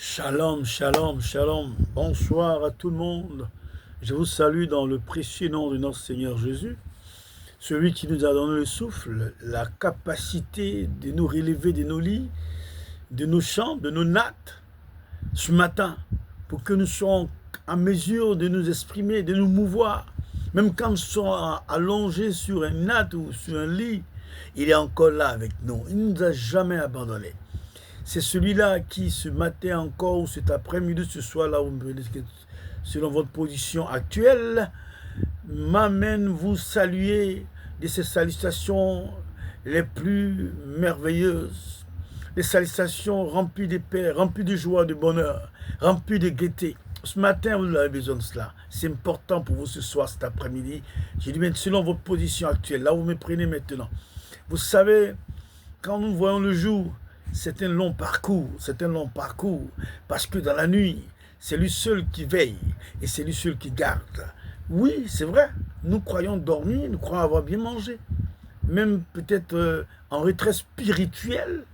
Shalom, shalom, shalom. Bonsoir à tout le monde. Je vous salue dans le précieux nom de notre Seigneur Jésus, celui qui nous a donné le souffle, la capacité de nous relever de nos lits, de nos champs, de nos nattes, ce matin, pour que nous soyons en mesure de nous exprimer, de nous mouvoir. Même quand nous sommes allongés sur une natte ou sur un lit, il est encore là avec nous. Il ne nous a jamais abandonnés. C'est celui-là qui, ce matin encore, ou cet après-midi, ce soir-là, selon votre position actuelle, m'amène vous saluer de ces salutations les plus merveilleuses, des salutations remplies de paix, remplies de joie, de bonheur, remplies de gaieté. Ce matin, vous avez besoin de cela. C'est important pour vous ce soir, cet après-midi. J'ai dit, mais selon votre position actuelle, là où vous me prenez maintenant. Vous savez, quand nous voyons le jour, c'est un long parcours, parce que dans la nuit, c'est lui seul qui veille et c'est lui seul qui garde. Oui, c'est vrai, nous croyons dormir, nous croyons avoir bien mangé, même peut-être en retrait spirituel,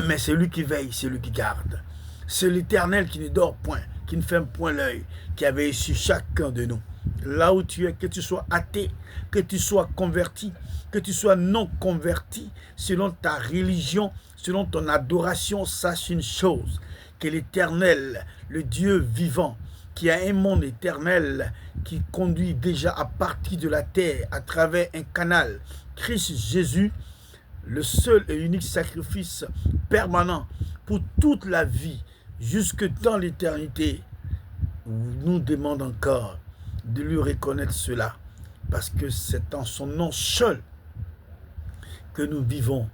mais c'est lui qui veille, c'est lui qui garde. C'est l'Éternel qui ne dort point, qui ne ferme point l'œil, qui a veillé sur chacun de nous. Là où tu es, que tu sois athée, que tu sois converti, que tu sois non converti, selon ta religion, selon ton adoration, sache une chose, que l'Éternel, le Dieu vivant, qui a un monde éternel, qui conduit déjà à partir de la terre, à travers un canal, Christ Jésus, le seul et unique sacrifice permanent pour toute la vie, jusque dans l'éternité, nous demande encore de lui reconnaître cela, parce que c'est en son nom seul que nous vivons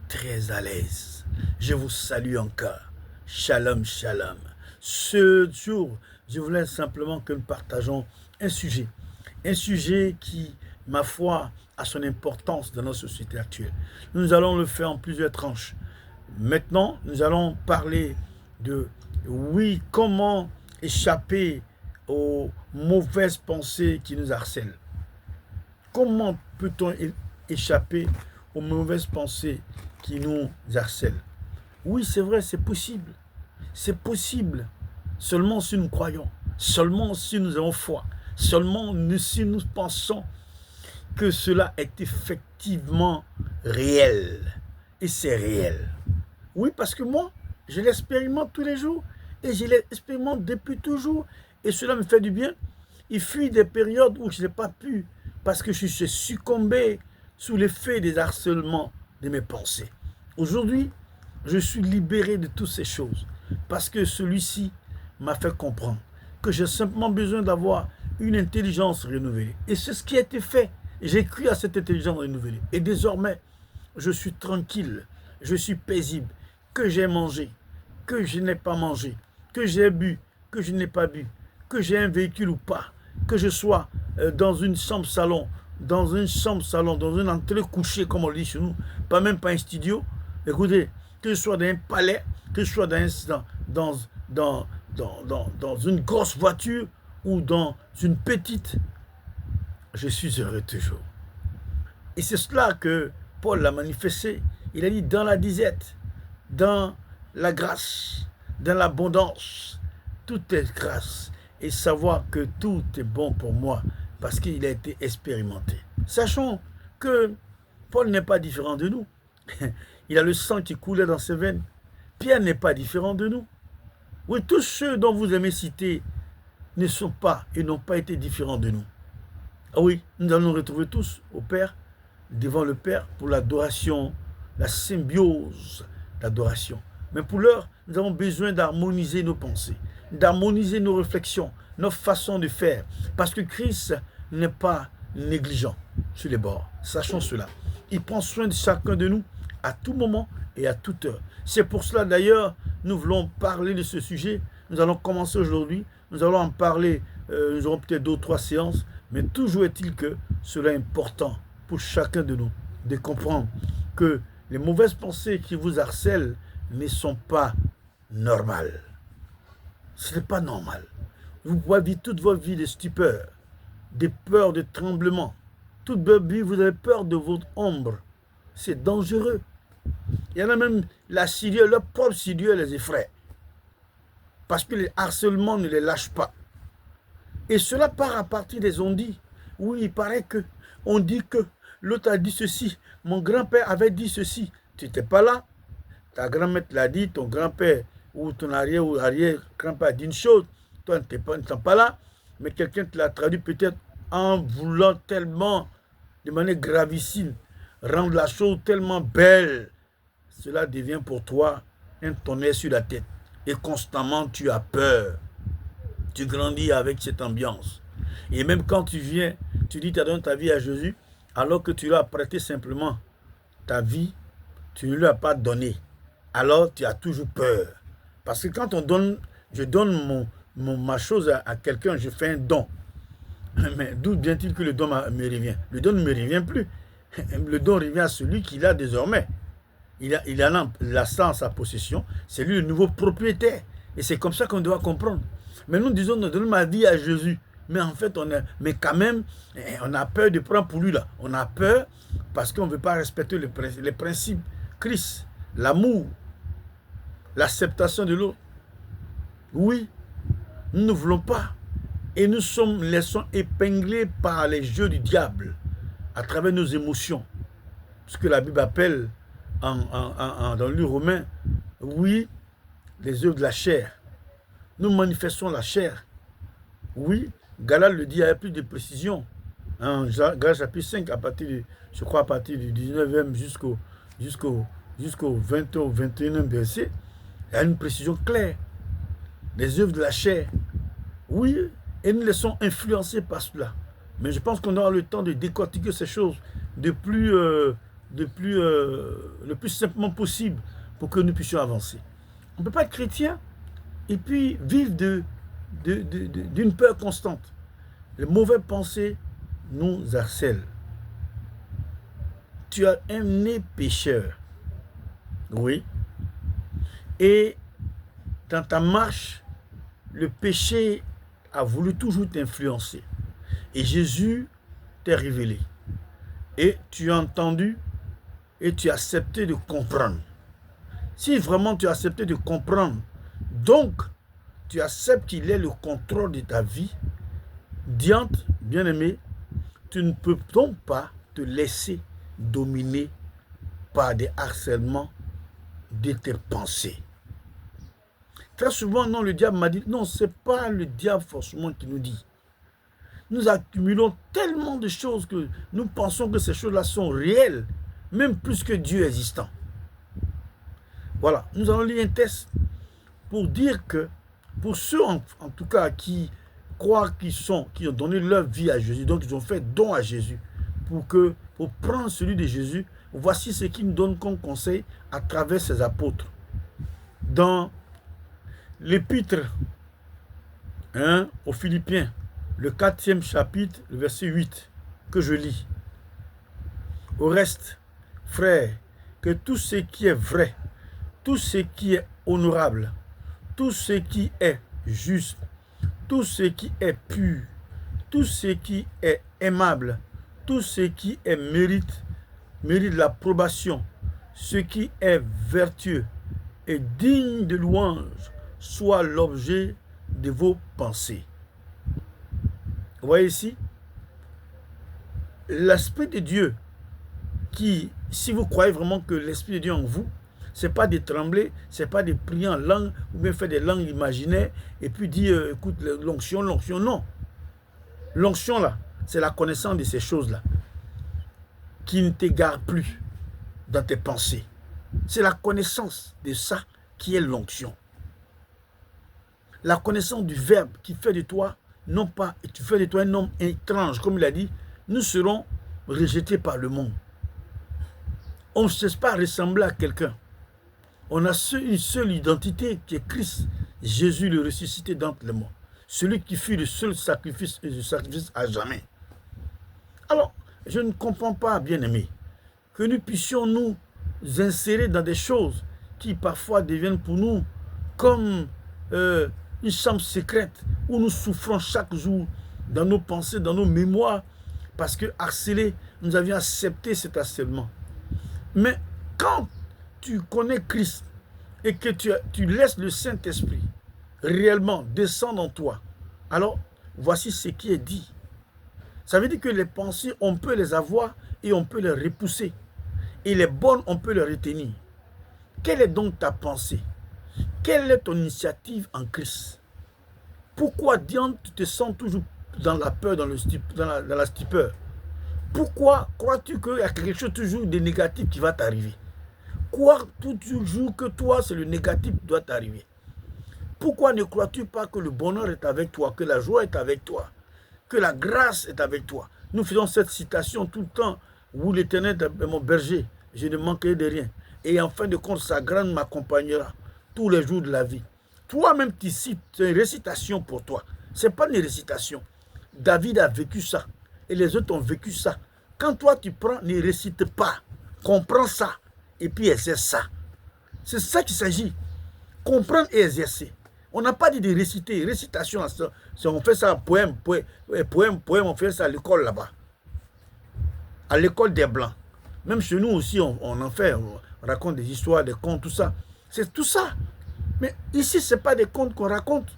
très à l'aise. Je vous salue encore. Shalom, shalom. Ce jour, je voulais simplement que nous partageons un sujet qui, ma foi, a son importance dans notre société actuelle. Nous allons le faire en plusieurs tranches. Maintenant, nous allons parler de, oui, comment échapper aux mauvaises pensées qui nous harcèlent. Comment peut-on échapper aux mauvaises pensées qui nous harcèlent? Oui, c'est vrai, c'est possible. C'est possible. Seulement si nous croyons, seulement si nous avons foi, seulement si nous pensons que cela est effectivement réel. Et c'est réel. Oui, parce que moi, je l'expérimente tous les jours et je l'expérimente depuis toujours et cela me fait du bien. Il fut des périodes où je n'ai pas pu parce que je suis succombé sous l'effet des harcèlements de mes pensées. Aujourd'hui, je suis libéré de toutes ces choses parce que celui-ci m'a fait comprendre que j'ai simplement besoin d'avoir une intelligence renouvelée. Et c'est ce qui a été fait. J'ai cru à cette intelligence renouvelée. Et désormais, je suis tranquille, je suis paisible, que j'ai mangé, que je n'ai pas mangé, que j'ai bu, que je n'ai pas bu, que j'ai un véhicule ou pas, que je sois dans une chambre-salon, dans une entrée couchée, comme on dit chez nous, pas même pas un studio. Écoutez, que je sois dans un palais, que je sois dans une grosse voiture ou dans une petite, je suis heureux toujours. Et c'est cela que Paul l'a manifesté. Il a dit dans la disette, dans la grâce, dans l'abondance, tout est grâce. Et savoir que tout est bon pour moi parce qu'il a été expérimenté. Sachons que Paul n'est pas différent de nous. Il a le sang qui coulait dans ses veines. Pierre n'est pas différent de nous. Oui, tous ceux dont vous aimez citer ne sont pas et n'ont pas été différents de nous. Ah oui, nous allons nous retrouver tous au Père, devant le Père, pour l'adoration, la symbiose d'adoration. Mais pour l'heure, nous avons besoin d'harmoniser nos pensées, d'harmoniser nos réflexions, nos façons de faire. Parce que Christ n'est pas négligent sur les bords. Sachons cela. Il prend soin de chacun de nous à tout moment et à toute heure. C'est pour cela d'ailleurs, nous voulons parler de ce sujet. Nous allons commencer aujourd'hui. Nous allons en parler, nous aurons peut-être 2 ou 3 séances. Mais toujours est-il que cela est important pour chacun de nous de comprendre que les mauvaises pensées qui vous harcèlent ne sont pas normales. Ce n'est pas normal. Vous pouvez vivre toute votre vie de stupeur, des peurs, de tremblements. Toute votre vie, vous avez peur de votre ombre. C'est dangereux. Il y en a même, la propre sidure les effraie. Parce que les harcèlements ne les lâchent pas. Et cela part à partir des on-dit. Oui, il paraît que, on dit que, l'autre a dit ceci, mon grand-père avait dit ceci. Tu n'étais pas là, ta grand-mère te l'a dit, ton grand-père ou ton arrière-grand-père a dit une chose, toi tu n'es pas là, mais quelqu'un te l'a traduit peut-être en voulant tellement, de manière gravissime, rendre la chose tellement belle. Cela devient pour toi un tonnerre sur la tête. Et constamment tu as peur. Tu grandis avec cette ambiance. Et même quand tu viens, tu dis tu as donné ta vie à Jésus, alors que tu lui as prêté simplement ta vie, tu ne lui as pas donné. Alors tu as toujours peur. Parce que quand on donne, je donne ma chose à quelqu'un, je fais un don. Mais d'où vient-il que le don me revient? Le don ne me revient plus. Le don revient à celui qui l'a désormais. Il a ça en sa possession. C'est lui le nouveau propriétaire. Et c'est comme ça qu'on doit comprendre. Mais nous disons, nous donnons ma vie à Jésus. Mais en fait, mais quand même, on a peur de prendre pour lui là. On a peur parce qu'on ne veut pas respecter les principes. Christ, l'amour, l'acceptation de l'autre. Oui, nous ne voulons pas. Et nous sommes épinglés par les jeux du diable à travers nos émotions. Ce que la Bible appelle dans le livre romain, oui, les œuvres de la chair. Nous manifestons la chair. Oui, Galates le dit avec plus de précision. Galates chapitre 5, je crois à partir du 19e jusqu'au 20 au 21e verset, il y a une précision claire. Les œuvres de la chair. Oui, et nous laissons influencer par cela. Mais je pense qu'on aura le temps de décortiquer ces choses le plus simplement possible pour que nous puissions avancer. On ne peut pas être chrétien et puis vivre d'une peur constante. Les mauvaises pensées nous harcèlent. Tu as un né pécheur. Oui. Et dans ta marche, le péché a voulu toujours t'influencer. Et Jésus t'est révélé. Et tu as entendu et tu as accepté de comprendre. Si vraiment tu as accepté de comprendre, donc tu acceptes qu'il ait le contrôle de ta vie, diante, bien-aimé, tu ne peux donc pas te laisser dominer par des harcèlements de tes pensées. Très souvent, non, le diable m'a dit, non, ce n'est pas le diable forcément qui nous dit. Nous accumulons tellement de choses que nous pensons que ces choses-là sont réelles, même plus que Dieu existant. Voilà, nous allons lire un texte pour dire que, pour ceux en tout cas qui croient qui ont donné leur vie à Jésus, donc ils ont fait don à Jésus, pour prendre celui de Jésus, voici ce qu'il nous donne comme conseil à travers ses apôtres. Dans l'épître aux Philippiens, le 4e chapitre, le verset 8, que je lis. Au reste, frères, que tout ce qui est vrai, tout ce qui est honorable, tout ce qui est juste, tout ce qui est pur, tout ce qui est aimable, tout ce qui est mérite l'approbation, ce qui est vertueux et digne de louange, soit l'objet de vos pensées. Vous voyez ici, l'Esprit de Dieu, qui, si vous croyez vraiment que l'Esprit de Dieu en vous, ce n'est pas de trembler, ce n'est pas de prier en langue, ou bien faire des langues imaginaires, et puis dire, écoute, l'onction, non. L'onction, là, c'est la connaissance de ces choses-là, qui ne t'égare plus dans tes pensées. C'est la connaissance de ça qui est l'onction. La connaissance du Verbe qui fait de toi, non pas, et tu fais de toi un homme étrange, comme il a dit, nous serons rejetés par le monde. On ne cesse pas ressembler à quelqu'un. On a une seule identité qui est Christ, Jésus le ressuscité d'entre les morts. Celui qui fut le seul sacrifice et le sacrifice à jamais. Alors, je ne comprends pas, bien-aimés, que nous puissions nous insérer dans des choses qui parfois deviennent pour nous comme une chambre secrète où nous souffrons chaque jour dans nos pensées, dans nos mémoires, parce que harcelés, nous avions accepté cet harcèlement. Mais quand tu connais Christ et que tu laisses le Saint-Esprit réellement descendent en toi, alors voici ce qui est dit. Ça veut dire que les pensées, on peut les avoir et on peut les repousser. Et les bonnes, on peut les retenir. Quelle est donc ta pensée? Quelle est ton initiative en Christ? Pourquoi, Diane, tu te sens toujours dans la peur, dans la stupeur? Pourquoi crois-tu qu'il y a quelque chose toujours de négatif qui va t'arriver? Crois toujours que toi, c'est le négatif qui doit t'arriver? Pourquoi ne crois-tu pas que le bonheur est avec toi, que la joie est avec toi, que la grâce est avec toi? Nous faisons cette citation tout le temps, où l'Éternel est mon berger, je ne manquerai de rien. Et en fin de compte, sa grâce m'accompagnera tous les jours de la vie. Toi-même, tu cites, c'est une récitation pour toi. Ce n'est pas une récitation. David a vécu ça. Et les autres ont vécu ça. Quand toi, tu prends, ne récite pas. Comprends ça. Et puis exerce ça. C'est ça qu'il s'agit. Comprendre et exercer. On n'a pas dit de réciter. Récitation, on fait ça en poème, on fait ça à l'école là-bas. À l'école des Blancs. Même chez nous aussi, on en fait. On raconte des histoires, des contes, tout ça. C'est tout ça. Mais ici, ce n'est pas des contes qu'on raconte.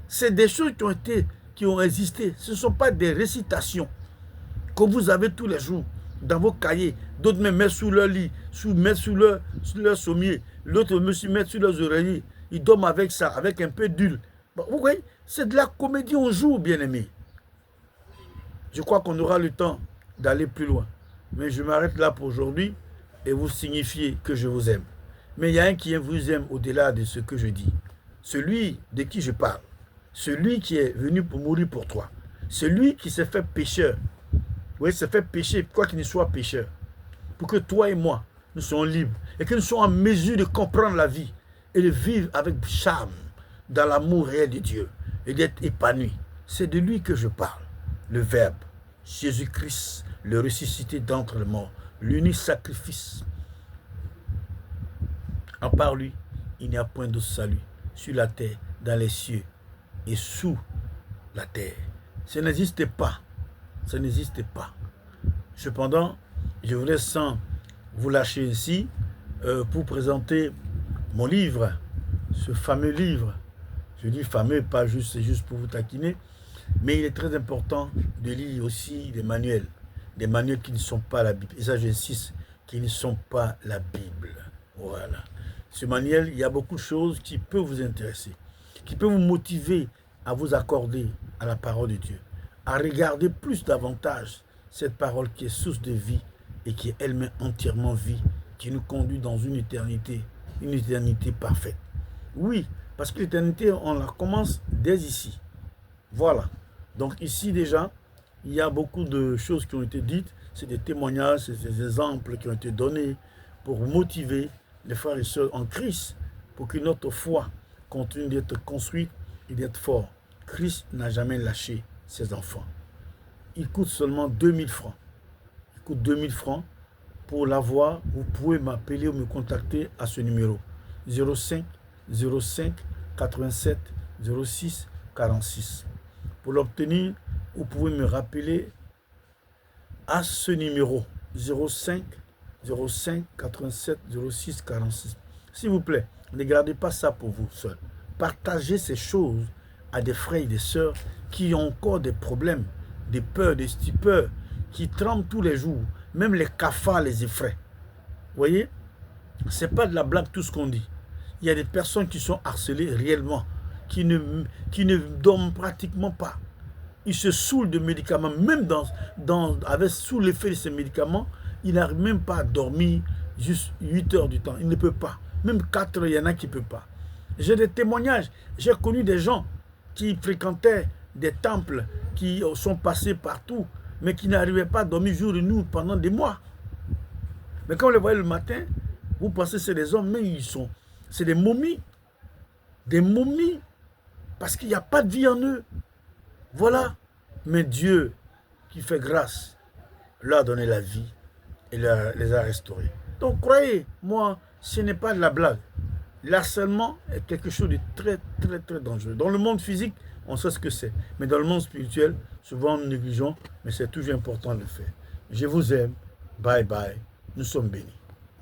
C'est des choses qui ont existé. Ce ne sont pas des récitations que vous avez tous les jours dans vos cahiers. D'autres me mettent sous leur lit, mettent sous leur sommier. L'autre me met sur leurs oreillers. Ils dorment avec ça, avec un peu d'huile. Bon, vous voyez, c'est de la comédie on joue, bien-aimés. Je crois qu'on aura le temps d'aller plus loin. Mais je m'arrête là pour aujourd'hui et vous signifier que je vous aime. Mais il y a un qui vous aime au-delà de ce que je dis. Celui de qui je parle. Celui qui est venu pour mourir pour toi. Celui qui s'est fait pécheur. Oui, s'est fait pécher, quoi qu'il ne soit pécheur. Pour que toi et moi, nous soyons libres. Et que nous soyons en mesure de comprendre la vie. Et de vivre avec charme. Dans l'amour réel de Dieu. Et d'être épanoui. C'est de lui que je parle. Le Verbe. Jésus-Christ, le ressuscité d'entre les morts. L'unique sacrifice. À part lui, il n'y a point de salut sur la terre, dans les cieux et sous la terre. Ça n'existe pas. Ça n'existe pas. Cependant, je voudrais sans vous lâcher ici pour présenter mon livre, ce fameux livre. Je dis fameux, pas juste, c'est juste pour vous taquiner, mais il est très important de lire aussi des manuels qui ne sont pas la Bible. Et ça, j'insiste, qui ne sont pas la Bible. Voilà. Ce manuel, il y a beaucoup de choses qui peuvent vous intéresser, qui peuvent vous motiver à vous accorder à la parole de Dieu, à regarder plus davantage cette parole qui est source de vie et qui est elle-même entièrement vie, qui nous conduit dans une éternité parfaite. Oui, parce que l'éternité, on la commence dès ici. Voilà. Donc ici déjà, il y a beaucoup de choses qui ont été dites, c'est des témoignages, c'est des exemples qui ont été donnés pour motiver les frères et sœurs en Christ, pour que notre foi continue d'être construite et d'être fort. Christ n'a jamais lâché ses enfants. Il coûte seulement 2000 francs. Il coûte 2000 francs. Pour l'avoir, vous pouvez m'appeler ou me contacter à ce numéro 05 05 87 06 46. Pour l'obtenir, vous pouvez me rappeler à ce numéro 05 05 87 06 46. S'il vous plaît, ne gardez pas ça pour vous seul. Partagez ces choses à des frères et des sœurs qui ont encore des problèmes, des peurs, des stupeurs, qui tremblent tous les jours. Même les cafards les effraient. Vous voyez, ce n'est pas de la blague tout ce qu'on dit. Il y a des personnes qui sont harcelées réellement, qui ne dorment pratiquement pas. Ils se saoulent de médicaments, même sous l'effet de ces médicaments, ils n'arrivent même pas à dormir juste 8 heures du temps. Ils ne peuvent pas. Même 4 heures, il y en a qui ne peuvent pas. J'ai des témoignages. J'ai connu des gens qui fréquentaient des temples, qui sont passés partout, mais qui n'arrivaient pas à dormir jour et nuit pendant des mois. Mais quand vous les voyez le matin, vous pensez que c'est des hommes, mais c'est des momies. Des momies, parce qu'il n'y a pas de vie en eux. Voilà. Mais Dieu, qui fait grâce, leur a donné la vie et les a restaurés. Donc, croyez-moi, ce n'est pas de la blague. L'harcèlement est quelque chose de très, très, très dangereux. Dans le monde physique, on sait ce que c'est. Mais dans le monde spirituel, souvent nous négligeons, mais c'est toujours important de le faire. Je vous aime. Bye bye. Nous sommes bénis.